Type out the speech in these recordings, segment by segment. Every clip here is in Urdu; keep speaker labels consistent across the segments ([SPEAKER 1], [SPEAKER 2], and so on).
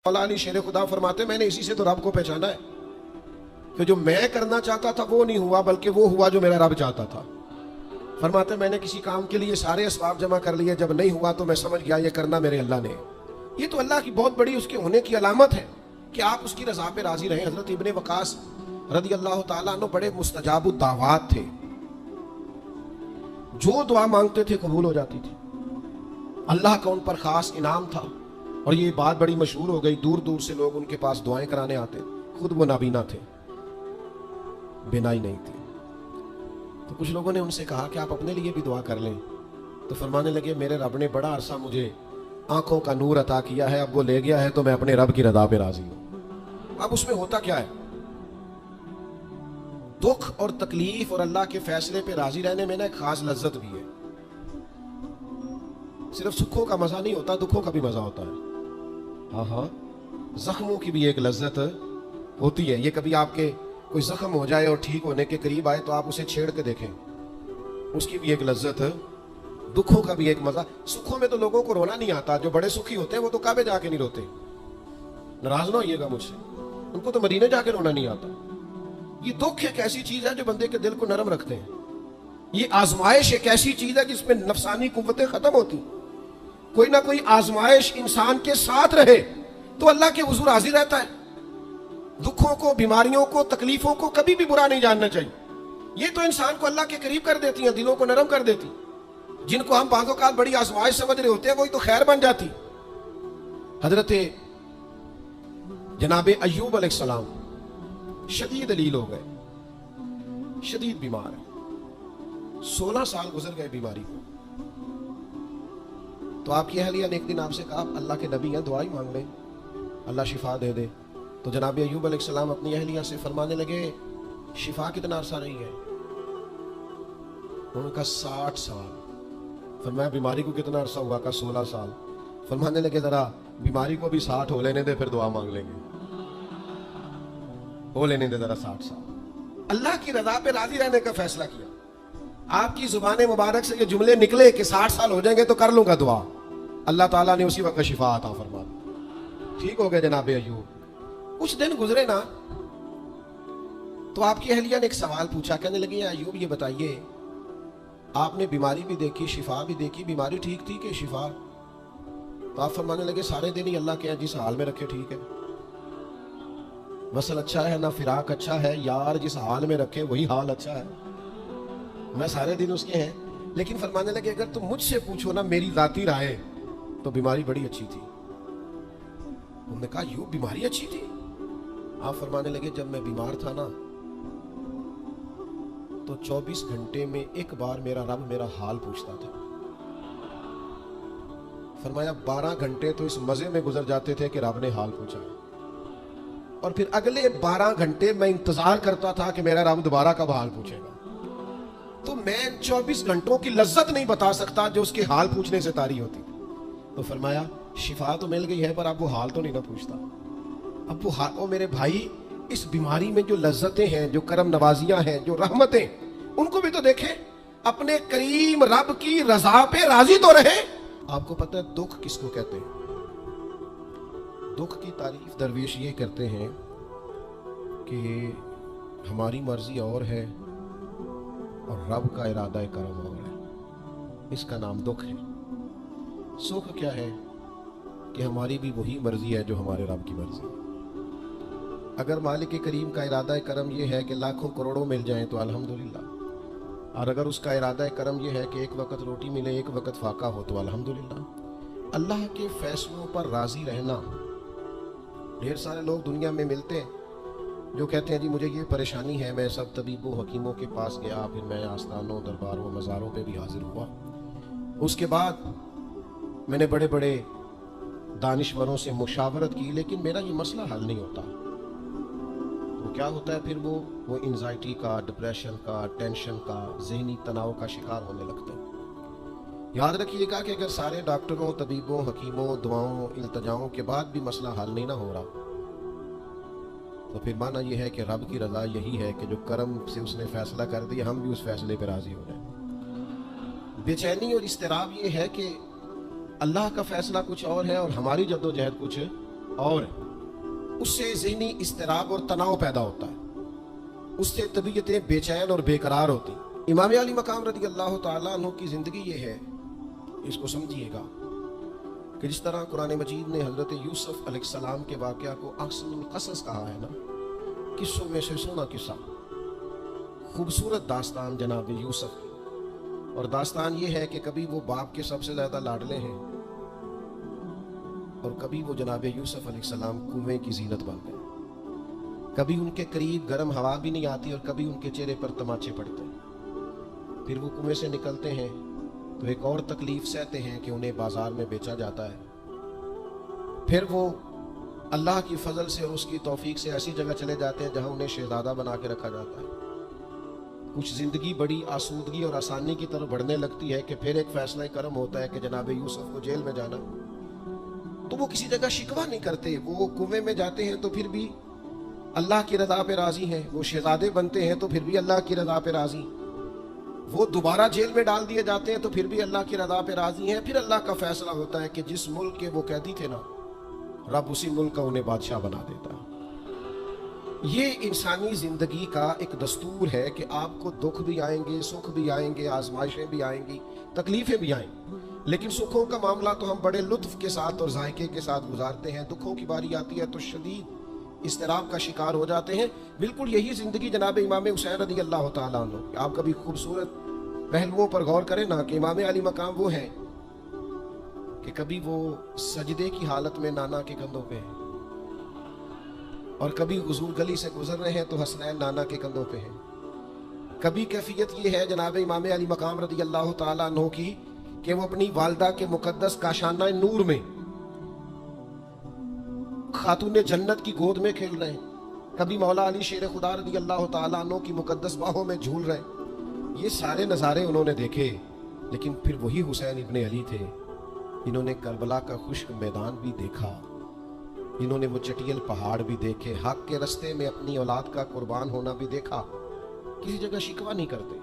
[SPEAKER 1] مولا علی شیر خدا فرماتے میں نے اسی سے تو رب کو پہچانا ہے کہ جو میں کرنا چاہتا تھا وہ نہیں ہوا بلکہ وہ ہوا جو میرا رب چاہتا تھا. فرماتے میں نے کسی کام کے لیے سارے اسباب جمع کر لیے, جب نہیں ہوا تو میں سمجھ گیا یہ کرنا میرے اللہ نے. یہ تو اللہ کی بہت بڑی اس کے ہونے کی علامت ہے کہ آپ اس کی رضا پہ راضی رہیں. حضرت ابن وقاص رضی اللہ تعالیٰ عنہ بڑے مستجاب الدعوات تھے, جو دعا مانگتے تھے قبول ہو جاتی تھی. اللہ کا ان پر خاص انعام تھا, اور یہ بات بڑی مشہور ہو گئی, دور دور سے لوگ ان کے پاس دعائیں کرانے آتے. خود وہ نابینا تھے, بینائی نہیں تھی. تو کچھ لوگوں نے ان سے کہا کہ آپ اپنے لیے بھی دعا کر لیں. تو فرمانے لگے میرے رب نے بڑا عرصہ مجھے آنکھوں کا نور عطا کیا ہے, اب وہ لے گیا ہے تو میں اپنے رب کی رضا پہ راضی ہوں. اب اس میں ہوتا کیا ہے, دکھ اور تکلیف اور اللہ کے فیصلے پہ راضی رہنے میں نا ایک خاص لذت بھی ہے. صرف سکھوں کا مزہ نہیں ہوتا, دکھوں کا بھی مزہ ہوتا ہے. ہاں, زخموں کی بھی ایک لذت ہوتی ہے. یہ کبھی آپ کے کوئی زخم ہو جائے اور ٹھیک ہونے کے قریب آئے تو آپ اسے چھیڑ کے دیکھیں, اس کی بھی ایک لذت. دکھوں کا بھی ایک مزہ. سکھوں میں تو لوگوں کو رونا نہیں آتا, جو بڑے سکھی ہوتے ہیں وہ تو کعبے جا کے نہیں روتے. ناراض نہ ہوئیے گا مجھ سے, ان کو تو مدینے جا کے رونا نہیں آتا. یہ دکھ ایک ایسی چیز ہے جو بندے کے دل کو نرم رکھتے ہیں. یہ آزمائش ایک ایسی چیز ہے جس میں نفسانی قوتیں ختم ہوتی. کوئی نہ کوئی آزمائش انسان کے ساتھ رہے تو اللہ کے حضور حاضر رہتا ہے. دکھوں کو, بیماریوں کو, تکلیفوں کو کبھی بھی برا نہیں جاننا چاہیے. یہ تو انسان کو اللہ کے قریب کر دیتی ہیں, دلوں کو نرم کر دیتی. جن کو ہم بعض اوقات بڑی آزمائش سمجھ رہے ہوتے ہیں وہی تو خیر بن جاتی. حضرت جناب ایوب علیہ السلام شدید علیل ہو گئے, شدید بیمار ہے. 16 سال گزر گئے بیماری کو. تو آپ کی اہلیہ نے ایک دن آپ سے کہا اللہ کے نبی ہیں, دعائی مانگ لیں, اللہ شفا دے دے. تو جناب ایوب علیہ السلام اپنی اہلیہ سے فرمانے لگے شفا کتنا عرصہ رہی ہے؟ انہوں نے کہا 60 سال. فرمایا بیماری کو کتنا عرصہ ہوا؟ کہا 16 سال. فرمانے لگے ذرا بیماری کو بھی 60 ہو لینے دے, پھر دعا مانگ لیں گے. ہو لینے دے ذرا 60 سال. اللہ کی رضا پہ راضی رہنے کا فیصلہ کیا. آپ کی زبان مبارک سے یہ جملے نکلے کہ 60 سال ہو جائیں گے تو کر لوں گا دعا, اللہ تعالیٰ نے اسی وقت شفا عطا فرما دی. ٹھیک ہو گئے جناب ایوب. کچھ دن گزرے نا تو آپ کی اہلیہ نے ایک سوال پوچھا. کہنے لگی ایوب یہ بتائیے, آپ نے بیماری بھی دیکھی, شفا بھی دیکھی, بیماری ٹھیک تھی کہ شفا؟ تو آپ فرمانے لگے سارے دن ہی اللہ کے ہیں جس حال میں رکھے ٹھیک ہے. وصل اچھا ہے نہ فراق اچھا ہے, یار جس حال میں رکھے وہی حال اچھا ہے. میں سارے دن اس کے ہیں. لیکن فرمانے لگے اگر تم مجھ سے پوچھو نا میری ذاتی رائے تو بیماری بڑی اچھی تھی. انہوں نے کہا یوں بیماری اچھی تھی؟ آپ فرمانے لگے جب میں بیمار تھا نا تو 24 گھنٹے میں ایک بار میرا رب میرا حال پوچھتا تھا. فرمایا 12 گھنٹے تو اس مزے میں گزر جاتے تھے کہ رب نے حال پوچھا, اور پھر اگلے 12 گھنٹے میں انتظار کرتا تھا کہ میرا رب دوبارہ کب حال پوچھے گا. تو میں 24 گھنٹوں کی لذت نہیں بتا سکتا جو اس کے حال پوچھنے سے طاری ہوتی. تو فرمایا شفا تو مل گئی ہے پر اب وہ حال تو نہیں نہ پوچھتا. اب وہ حال, میرے بھائی اس بیماری میں جو لذتیں ہیں, جو کرم نوازیاں ہیں, جو رحمتیں, ان کو بھی تو دیکھیں. اپنے کریم رب کی رضا پہ راضی تو رہے. آپ کو پتہ ہے دکھ کس کو کہتے ہیں؟ دکھ کی تعریف درویش یہ کرتے ہیں کہ ہماری مرضی اور ہے اور رب کا ارادہ کرم اور ہے. اس کا نام دکھ ہے. سکھ کیا ہے کہ ہماری بھی وہی مرضی ہے جو ہمارے رب کی مرضی ہے. اگر مالک کریم کا ارادہ کرم یہ ہے کہ لاکھوں کروڑوں مل جائیں تو الحمدللہ, اور اگر اس کا ارادہ کرم یہ ہے کہ ایک وقت روٹی ملے ایک وقت فاقہ ہو تو الحمدللہ. اللہ کے فیصلوں پر راضی رہنا. ڈھیر سارے لوگ دنیا میں ملتے ہیں جو کہتے ہیں جی مجھے یہ پریشانی ہے, میں سب طبیبوں حکیموں کے پاس گیا, پھر میں آستانوں درباروں مزاروں پہ بھی حاضر ہوا, اس کے بعد میں نے بڑے بڑے دانشوروں سے مشاورت کی, لیکن میرا یہ مسئلہ حل نہیں ہوتا. تو کیا ہوتا ہے پھر وہ انزائٹی کا, ڈپریشن کا, ٹینشن کا, ذہنی تناؤ کا شکار ہونے لگتے ہیں. یاد رکھیے گا کہ اگر سارے ڈاکٹروں, طبیبوں, حکیموں, دعاؤں, التجاؤں کے بعد بھی مسئلہ حل نہیں نہ ہو رہا تو پھر معنی یہ ہے کہ رب کی رضا یہی ہے کہ جو کرم سے اس نے فیصلہ کر دیا ہم بھی اس فیصلے پہ راضی ہو رہے ہیں. بے چینی اور اضطراب یہ ہے کہ اللہ کا فیصلہ کچھ اور ہے اور ہماری جدوجہد کچھ اور اس سے ذہنی اضطراب اور تناؤ پیدا ہوتا ہے، اس سے طبیعتیں بے چین اور بے قرار ہوتی۔ امام علی مقام رضی اللہ تعالیٰ عنہ کی زندگی یہ ہے، اس کو سمجھیے گا، کہ جس طرح قرآن مجید نے حضرت یوسف علیہ السلام کے واقعہ کو احسن القصص کہا ہے نا، قصوں میں سے سونا قصہ، خوبصورت داستان جناب یوسف کی۔ اور داستان یہ ہے کہ کبھی وہ باپ کے سب سے زیادہ لاڈلے ہیں، اور کبھی وہ جناب یوسف علیہ السلام کنویں کی زینت بن گئے، کبھی ان کے قریب گرم ہوا بھی نہیں آتی اور کبھی ان کے چہرے پر تماچے پڑتے ہیں۔ پھر وہ کنویں سے نکلتے ہیں تو ایک اور تکلیف سہتے ہیں کہ انہیں بازار میں بیچا جاتا ہے۔ پھر وہ اللہ کی فضل سے اور اس کی توفیق سے ایسی جگہ چلے جاتے ہیں جہاں انہیں شہزادہ بنا کے رکھا جاتا ہے۔ کچھ زندگی بڑی آسودگی اور آسانی کی طرف بڑھنے لگتی ہے کہ پھر ایک فیصلہ کرم ہوتا ہے کہ جناب یوسف کو جیل میں جانا، تو وہ کسی جگہ شکوہ نہیں کرتے، وہ کنویں میں جاتے ہیں تو پھر بھی اللہ کی رضا پہ راضی ہیں، وہ شہزادے بنتے ہیں تو پھر بھی اللہ کی رضا پہ راضی، وہ دوبارہ جیل میں ڈال دیے جاتے ہیں تو پھر بھی اللہ کی رضا پہ راضی ہیں۔ پھر اللہ کا فیصلہ ہوتا ہے کہ جس ملک کے وہ قیدی تھے نا، رب اسی ملک کا انہیں بادشاہ بنا دیتا ہے۔ یہ انسانی زندگی کا ایک دستور ہے کہ آپ کو دکھ بھی آئیں گے، سکھ بھی آئیں گے، آزمائشیں بھی آئیں گی، تکلیفیں بھی آئیں گی، لیکن سکھوں کا معاملہ تو ہم بڑے لطف کے ساتھ اور ذائقے کے ساتھ گزارتے ہیں، دکھوں کی باری آتی ہے تو شدید اضطراب کا شکار ہو جاتے ہیں۔ بالکل یہی زندگی جناب امام حسین رضی اللہ تعالیٰ عنہ، آپ کبھی خوبصورت پہلوؤں پر غور کریں نا کہ امام علی مقام وہ ہیں کہ کبھی وہ سجدے کی حالت میں نانا کے کندھوں پہ ہیں، اور کبھی حضور گلی سے گزر رہے ہیں تو حسنین نانا کے کندھوں پہ ہیں۔ کبھی کیفیت یہ ہے جناب امام علی مقام رضی اللہ تعالیٰ عنہ کی کہ وہ اپنی والدہ کے مقدس کاشانہ نور میں خاتون جنت کی گود میں کھیل رہے ہیں، کبھی مولا علی شیر خدا رضی اللہ تعالیٰ عنہ کی مقدس باہوں میں جھول رہے ہیں۔ یہ سارے نظارے انہوں نے دیکھے، لیکن پھر وہی حسین ابن علی تھے، انہوں نے کربلا کا خشک میدان بھی دیکھا، انہوں نے وہ چٹیل پہاڑ بھی دیکھے، حق کے رستے میں اپنی اولاد کا قربان ہونا بھی دیکھا۔ کسی جگہ شکوہ نہیں کرتے،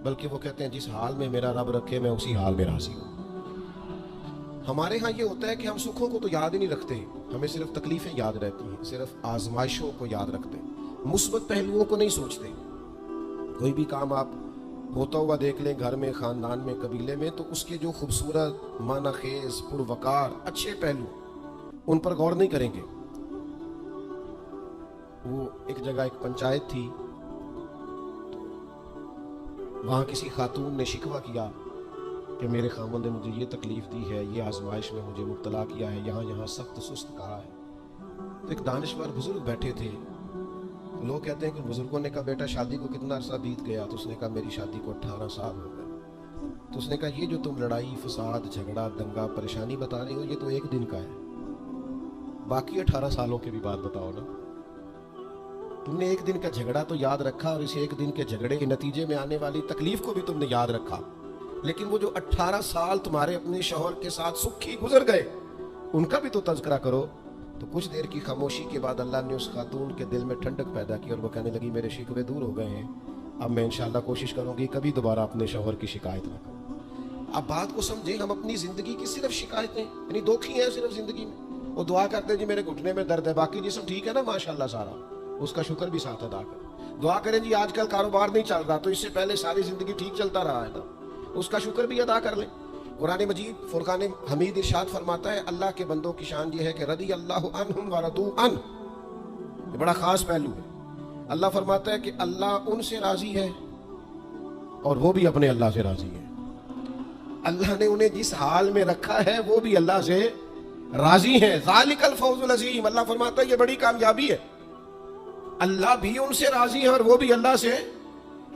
[SPEAKER 1] بلکہ وہ کہتے ہیں جس حال میں میرا رب رکھے میں اسی حال میں راضی ہوں۔ ہمارے ہاں یہ ہوتا ہے کہ ہم سکھوں کو تو یاد ہی نہیں رکھتے، ہمیں صرف تکلیفیں یاد رہتی ہیں، صرف آزمائشوں کو یاد رکھتے ہیں، مثبت پہلوؤں کو نہیں سوچتے۔ کوئی بھی کام آپ ہوتا ہوا دیکھ لیں گھر میں، خاندان میں، قبیلے میں، تو اس کے جو خوبصورت، معنی خیز، پروقار، اچھے پہلو، ان پر غور نہیں کریں گے۔ وہ ایک جگہ ایک پنچایت تھی، وہاں کسی خاتون نے شکوہ کیا کہ میرے خاوند نے مجھے یہ تکلیف دی ہے، یہ آزمائش میں مجھے مبتلا کیا ہے، یہاں سخت سست کہا ہے۔ تو ایک دانشور بزرگ بیٹھے تھے، لوگ کہتے ہیں کہ بزرگوں نے کہا بیٹا شادی کو کتنا عرصہ بیت گیا؟ تو اس نے کہا میری شادی کو 18 سال ہو گئے۔ تو اس نے کہا یہ جو تم لڑائی، فساد، جھگڑا، دنگا، پریشانی بتا رہی ہو، یہ تو ایک دن کا ہے، باقی 18 سالوں کی بھی بات بتاؤ نا۔ تم نے ایک دن کا جھگڑا تو یاد رکھا، اور اس ایک دن کے جھگڑے کے نتیجے میں آنے والی تکلیف کو بھی تم نے یاد رکھا، لیکن وہ جو 18 سال تمہارے اپنے شوہر کے ساتھ سکھی گزر گئے، ان کا بھی تو تذکرہ کرو۔ تو کچھ دیر کی خاموشی کے بعد اللہ نے اس خاتون کے دل میں ٹھنڈک پیدا کی، اور وہ کہنے لگی میرے شکوے دور ہو گئے ہیں، اب میں انشاءاللہ کوشش کروں گی کبھی دوبارہ اپنے شوہر کی شکایت نہ کروں۔ اب بات کو سمجھیں، ہم اپنی زندگی کی صرف شکایتیں، یعنی دکھ ہی ہیں صرف زندگی میں، وہ دعا کرتے ہیں جی میرے گھٹنے میں درد ہے، باقی جسم ٹھیک ہے نا ماشاءاللہ سارا، اس کا شکر بھی ساتھ ادا کریں۔ دعا کریں جی آج کل کاروبار نہیں چل رہا، تو اس سے پہلے ساری زندگی ٹھیک چلتا رہا ہے نا، اس کا شکر بھی ادا کر لیں۔ قرآن مجید فرقان حمید ارشاد فرماتا ہے اللہ کے بندوں کی شان یہ ہے کہ رضی اللہ عنہم ورضوا عنہ، یہ بڑا خاص پہلو ہے۔ اللہ فرماتا ہے کہ اللہ ان سے راضی ہے اور وہ بھی اپنے اللہ سے راضی ہے۔ اللہ نے انہیں جس حال میں رکھا ہے وہ بھی اللہ سے راضی ہیں۔ ذالک الفوز العظیم، اللہ فرماتا ہے یہ بڑی کامیابی ہے، اللہ بھی ان سے راضی ہے اور وہ بھی اللہ سے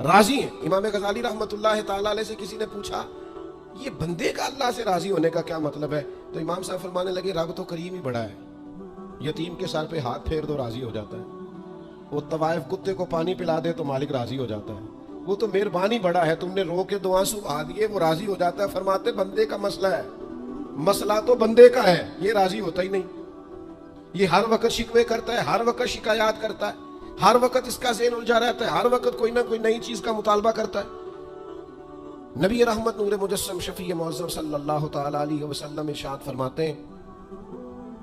[SPEAKER 1] راضی ہیں۔ امام غزالی رحمۃ اللہ تعالیٰ علیہ سے کسی نے پوچھا یہ بندے کا اللہ سے راضی ہونے کا کیا مطلب ہے؟ تو امام صاحب فرمانے لگے رب تو کریم ہی بڑا ہے، یتیم کے سر پہ ہاتھ پھیر دو راضی ہو جاتا ہے، وہ طوائف کتے کو پانی پلا دے تو مالک راضی ہو جاتا ہے، وہ تو مہربانی بڑا ہے، تم نے رو کے 2 آنسو بہا دیے وہ راضی ہو جاتا ہے۔ فرماتے بندے کا مسئلہ ہے، مسئلہ تو بندے کا ہے، یہ راضی ہوتا ہی نہیں، یہ ہر وقت شکوے کرتا ہے، ہر وقت شکایات کرتا ہے، ہر وقت اس کا ذہن الجھا رہتا ہے، ہر وقت کوئی نہ کوئی نئی چیز کا مطالبہ کرتا ہے۔ نبی رحمت نور مجسم شفیع معظم صلی اللہ تعالی علیہ وسلم ارشاد فرماتے ہیں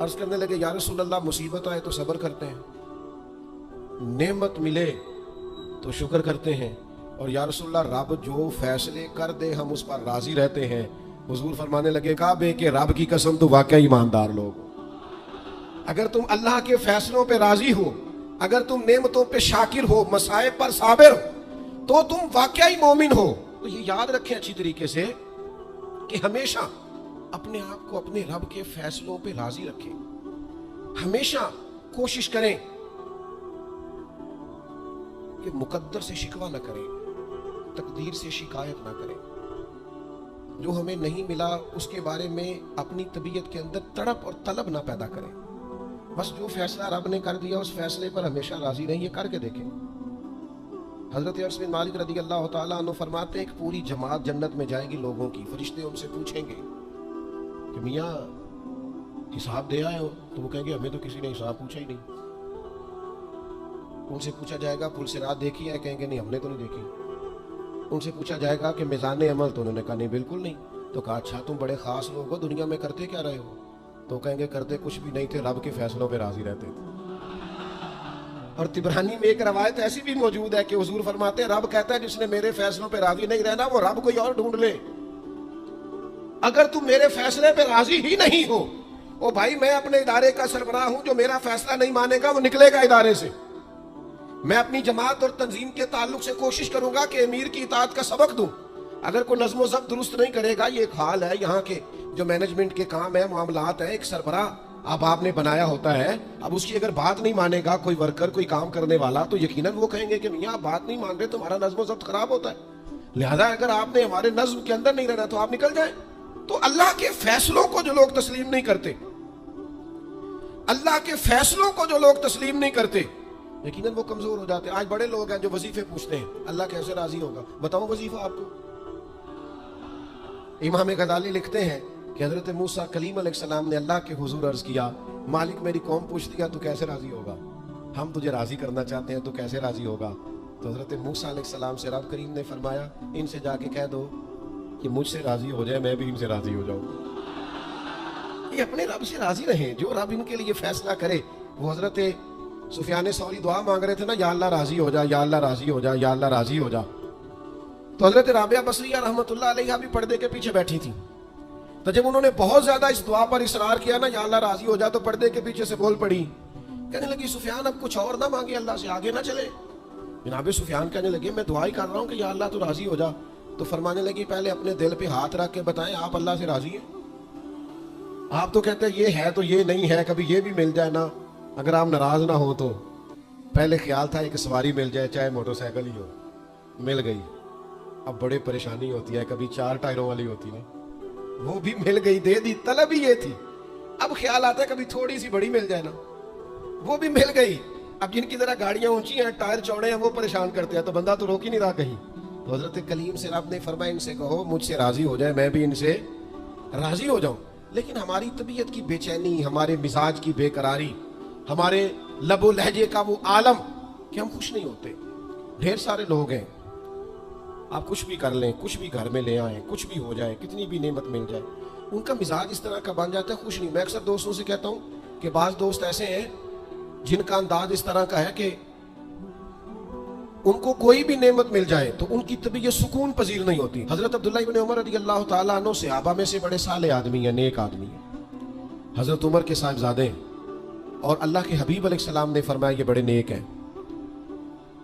[SPEAKER 1] عرض کرنے لگے یا رسول اللہ مصیبت آئے تو صبر کرتے ہیں، نعمت ملے تو شکر کرتے ہیں، اور یا رسول اللہ رب جو فیصلے کر دے ہم اس پر راضی رہتے ہیں۔ حضور فرمانے لگے کعبے کے رب کی قسم تو واقعی ایماندار لوگ، اگر تم اللہ کے فیصلوں پہ راضی ہو، اگر تم نعمتوں پہ شاکر ہو، مصائب پر صابر ہو، تو تم واقعی مومن ہو۔ تو یہ یاد رکھیں اچھی طریقے سے کہ ہمیشہ اپنے آپ کو اپنے رب کے فیصلوں پہ راضی رکھیں، ہمیشہ کوشش کریں کہ مقدر سے شکوہ نہ کریں، تقدیر سے شکایت نہ کریں، جو ہمیں نہیں ملا اس کے بارے میں اپنی طبیعت کے اندر تڑپ اور طلب نہ پیدا کریں، بس جو فیصلہ رب نے کر دیا اس فیصلے پر ہمیشہ راضی رہیں۔ یہ کر کے دیکھیں۔ حضرت انس بن مالک رضی اللہ تعالیٰ عنہ فرماتے ہیں ایک پوری جماعت جنت میں جائے گی لوگوں کی، فرشتے ان سے پوچھیں گے کہ میاں حساب دے آئے ہو؟ تو وہ کہیں گے ہمیں تو کسی نے حساب پوچھا ہی نہیں۔ ان سے پوچھا جائے گا پل صراط دیکھی ہے؟ کہیں گے نہیں ہم نے تو نہیں دیکھی۔ ان سے پوچھا جائے گا کہ میزان عمل؟ تو انہوں نے کہا نہیں بالکل نہیں۔ تو کہا اچھا تم بڑے خاص لوگ ہو، دنیا میں کرتے کیا رہے ہو؟ تو کہیں گے کرتے کچھ بھی نہیں تھے، رب کے فیصلوں پہ راضی رہتے تھے۔ اور طبرانی میں ایک روایت ایسی بھی موجود ہے کہ حضور فرماتے ہیں رب کہتا ہے جس نے میرے فیصلوں پہ راضی نہیں رہنا وہ رب کوئی اور ڈھونڈ لے۔ اگر تم میرے فیصلے پہ راضی ہی نہیں ہو، او بھائی میں اپنے ادارے کا سربراہ ہوں، جو میرا فیصلہ نہیں مانے گا وہ نکلے گا ادارے سے۔ میں اپنی جماعت اور تنظیم کے تعلق سے کوشش کروں گا کہ امیر کی اطاعت کا سبق دوں۔ اگر کوئی نظم و ضبط درست نہیں کرے گا، یہ ایک حال ہے یہاں کے جو مینجمنٹ کے کام ہے، معاملات ہیں، ایک سربراہ اب آپ نے بنایا ہوتا ہے، اب اس کی اگر بات نہیں مانے گا کوئی ورکر، کوئی کام کرنے والا، تو یقیناً وہ کہیں گے کہ میاں آپ بات نہیں مان رہے، تمہارا نظم و ضبط خراب ہوتا ہے، لہذا اگر آپ نے ہمارے نظم کے اندر نہیں رہنا تو آپ نکل جائیں۔ تو اللہ کے فیصلوں کو جو لوگ تسلیم نہیں کرتے، اللہ کے فیصلوں کو جو لوگ تسلیم نہیں کرتے، یقیناً وہ کمزور ہو جاتے ہیں۔ آج بڑے لوگ ہیں جو وظیفے پوچھتے ہیں اللہ کیسے راضی ہوگا؟ بتاؤں وظیفہ آپ کو؟ امام غزالی لکھتے ہیں کہ حضرت موسیٰ کلیم علیہ السلام نے اللہ کے حضور عرض کیا مالک میری قوم پوچھتی ہے تو کیسے راضی ہوگا؟ ہم تجھے راضی کرنا چاہتے ہیں تو کیسے راضی ہوگا؟ تو حضرت موسیٰ علیہ السلام سے رب کریم نے فرمایا ان سے جا کے کہہ دو کہ مجھ سے راضی ہو جائے، میں بھی ان سے راضی ہو جاؤں۔ یہ اپنے رب سے راضی رہیں، جو رب ان کے لیے فیصلہ کرے۔ وہ حضرت سفیان ثوری دعا مانگ رہے تھے نا، یا اللہ راضی ہو جا، یا اللہ راضی ہو جا، یا اللہ راضی ہو جا۔ تو حضرت رابعہ بصریہ رحمۃ اللہ علیہ بھی پردے کے پیچھے بیٹھی تھی، تو جب انہوں نے بہت زیادہ اس دعا پر اصرار کیا نا، یا اللہ راضی ہو جا، تو پردے کے پیچھے سے بول پڑی، کہنے لگی سفیان اب کچھ اور نہ مانگے، اللہ سے آگے نہ چلے۔ جناب سفیان کہنے لگے میں دعا ہی کر رہا ہوں کہ یا اللہ تو راضی ہو جا۔ تو فرمانے لگی پہلے اپنے دل پہ ہاتھ رکھ کے بتائیں آپ اللہ سے راضی ہیں؟ آپ تو کہتے ہیں یہ ہے تو یہ نہیں ہے، کبھی یہ بھی مل جائے نا، اگر آپ ناراض نہ ہو تو۔ پہلے خیال تھا ایک سواری مل جائے چاہے موٹر سائیکل ہی ہو، مل گئی، اب بڑے پریشانی ہوتی ہے، کبھی 4 ٹائروں والی ہوتی ہے، وہ بھی مل گئی، دے دی، طلب ہی یہ تھی۔ اب خیال آتا ہے کبھی تھوڑی سی بڑی مل جائے نا، وہ بھی مل گئی۔ اب جن کی ذرا گاڑیاں اونچی ہیں، ٹائر چوڑے ہیں، وہ پریشان کرتے ہیں، تو بندہ تو روک ہی نہیں رہا کہیں۔ تو حضرت کلیم سے رب نے فرمایا ان سے کہو مجھ سے راضی ہو جائے، میں بھی ان سے راضی ہو جاؤں۔ لیکن ہماری طبیعت کی بے چینی، ہمارے مزاج کی بے قراری، ہمارے لب و لہجے کا وہ عالم کہ ہم خوش نہیں ہوتے۔ ڈھیر سارے لوگ ہیں، آپ کچھ بھی کر لیں، کچھ بھی گھر میں لے آئیں، کچھ بھی ہو جائے، کتنی بھی نعمت مل جائے، ان کا مزاج اس طرح کا بن جاتا ہے، خوش نہیں۔ میں اکثر دوستوں سے کہتا ہوں کہ بعض دوست ایسے ہیں جن کا انداز اس طرح کا ہے کہ ان کو کوئی بھی نعمت مل جائے تو ان کی طبیعت سکون پذیر نہیں ہوتی۔ حضرت عبداللہ ابن عمر رضی اللہ تعالیٰ عنہ صحابہ میں سے بڑے صالح آدمی ہیں، نیک آدمی ہیں، حضرت عمر کے صاحبزادے ہیں، اور اللہ کے حبیب علیہ السلام نے فرمایا یہ بڑے نیک ہیں۔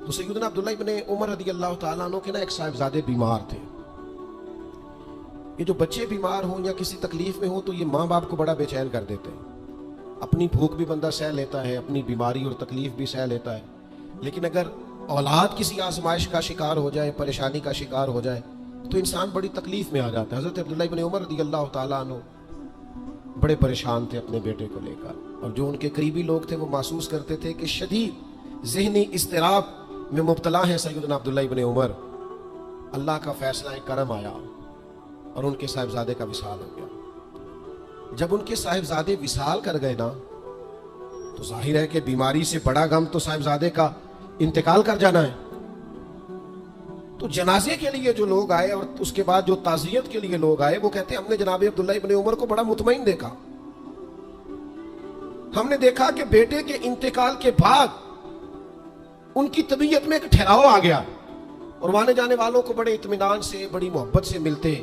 [SPEAKER 1] تو سیدنا عبداللہ ابن عمر رضی اللہ تعالیٰ عنہ کے نا ایک صاحبزادے بیمار تھے۔ یہ جو بچے بیمار ہوں یا کسی تکلیف میں ہوں تو یہ ماں باپ کو بڑا بے چین کر دیتے ہیں۔ اپنی بھوک بھی بندہ سہ لیتا ہے، اپنی بیماری اور تکلیف بھی سہ لیتا ہے، لیکن اگر اولاد کسی آزمائش کا شکار ہو جائے، پریشانی کا شکار ہو جائے تو انسان بڑی تکلیف میں آ جاتا ہے۔ حضرت عبداللہ ابن عمر رضی اللہ تعالیٰ عنہ بڑے پریشان تھے اپنے بیٹے کو لے کر، اور جو ان کے قریبی لوگ تھے وہ محسوس کرتے تھے کہ شدید ذہنی اضطراب میں مبتلا ہیں سیدنا عبداللہ ابن عمر۔ اللہ کا فیصلہ کرم آیا اور ان کے صاحبزادے کا وصال ہو گیا۔ جب ان کے صاحبزادے وصال کر گئے نا تو ظاہر ہے کہ بیماری سے بڑا غم تو صاحبزادے کا انتقال کر جانا ہے۔ تو جنازے کے لیے جو لوگ آئے اور اس کے بعد جو تعزیت کے لیے لوگ آئے وہ کہتے ہیں ہم نے جناب عبداللہ ابن عمر کو بڑا مطمئن دیکھا، ہم نے دیکھا کہ بیٹے کے انتقال کے بعد ان کی طبیعت میں ایک ٹھہراؤ آ گیا اور آنے جانے والوں کو بڑے اطمینان سے بڑی محبت سے ملتے،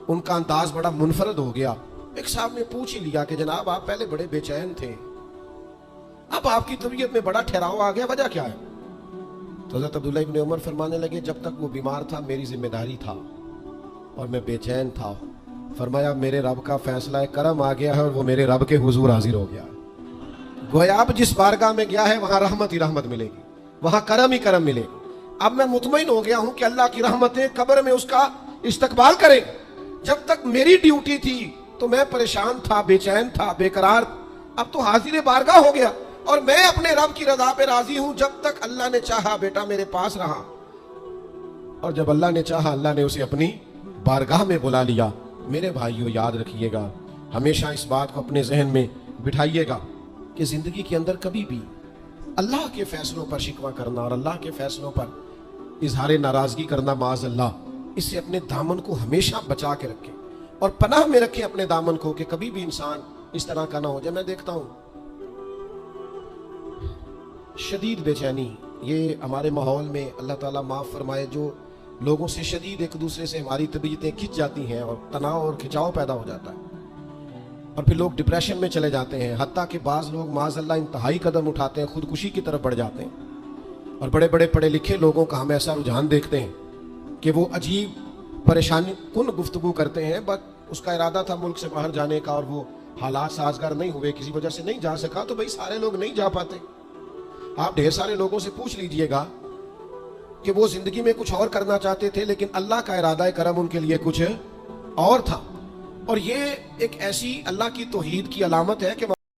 [SPEAKER 1] ان کا انداز بڑا منفرد ہو گیا۔ ایک صاحب نے پوچھ ہی لیا کہ جناب آپ پہلے بڑے بے چین تھے، اب آپ کی طبیعت میں بڑا ٹھہراؤ آ گیا، وجہ کیا ہے؟ تو حضرت عبداللہ ابن عمر فرمانے لگے جب تک وہ بیمار تھا میری ذمہ داری تھا اور میں بے چین تھا، فرمایا میرے رب کا فیصلہ کرم آ گیا ہے اور وہ میرے رب کے حضور حاضر ہو گیا۔ گویا اب جس بارگاہ میں گیا ہے وہاں رحمت ہی رحمت ملے گی، وہاں کرم ہی کرم ملے گی۔ اب میں مطمئن ہو گیا ہوں کہ اللہ کی رحمتیں قبر میں اس کا استقبال کریں۔ جب تک میری ڈیوٹی تھی تو میں پریشان تھا، بے چین تھا، بے قرار، اب تو حاضر بارگاہ ہو گیا اور میں اپنے رب کی رضا پہ راضی ہوں۔ جب تک اللہ نے چاہا بیٹا میرے پاس رہا، اور جب اللہ نے چاہا اللہ نے اسے اپنی بارگاہ میں بلا لیا۔ میرے بھائیو یاد رکھیے گا، ہمیشہ اس بات کو اپنے ذہن میں بٹھائیے گا کہ زندگی کے اندر کبھی بھی اللہ کے فیصلوں پر شکوہ کرنا اور اللہ کے فیصلوں پر اظہار ناراضگی کرنا معاذ اللہ، اس سے اپنے دامن کو ہمیشہ بچا کے رکھیں اور پناہ میں رکھیں اپنے دامن کو کہ کبھی بھی انسان اس طرح کا نہ ہو جائے۔ میں دیکھتا ہوں شدید بے چینی یہ ہمارے ماحول میں، اللہ تعالیٰ معاف فرمائے، جو لوگوں سے شدید ایک دوسرے سے ہماری طبیعتیں کھنچ جاتی ہیں اور تناؤ اور کھچاؤ پیدا ہو جاتا ہے اور پھر لوگ ڈپریشن میں چلے جاتے ہیں، حتیٰ کہ بعض لوگ معاذ اللہ انتہائی قدم اٹھاتے ہیں، خودکشی کی طرف بڑھ جاتے ہیں۔ اور بڑے بڑے پڑھے لکھے لوگوں کا ہم ایسا رجحان دیکھتے ہیں کہ وہ عجیب پریشانی کن گفتگو کرتے ہیں، بس اس کا ارادہ تھا ملک سے باہر جانے کا اور وہ حالات سازگار نہیں ہوئے، کسی وجہ سے نہیں جا سکا، تو بھئی سارے لوگ نہیں جا پاتے۔ آپ ڈھیر سارے لوگوں سے پوچھ لیجئے گا کہ وہ زندگی میں کچھ اور کرنا چاہتے تھے لیکن اللہ کا ارادہ کرم ان کے لیے کچھ اور تھا۔ اور یہ ایک ایسی اللہ کی توحید کی علامت ہے کہ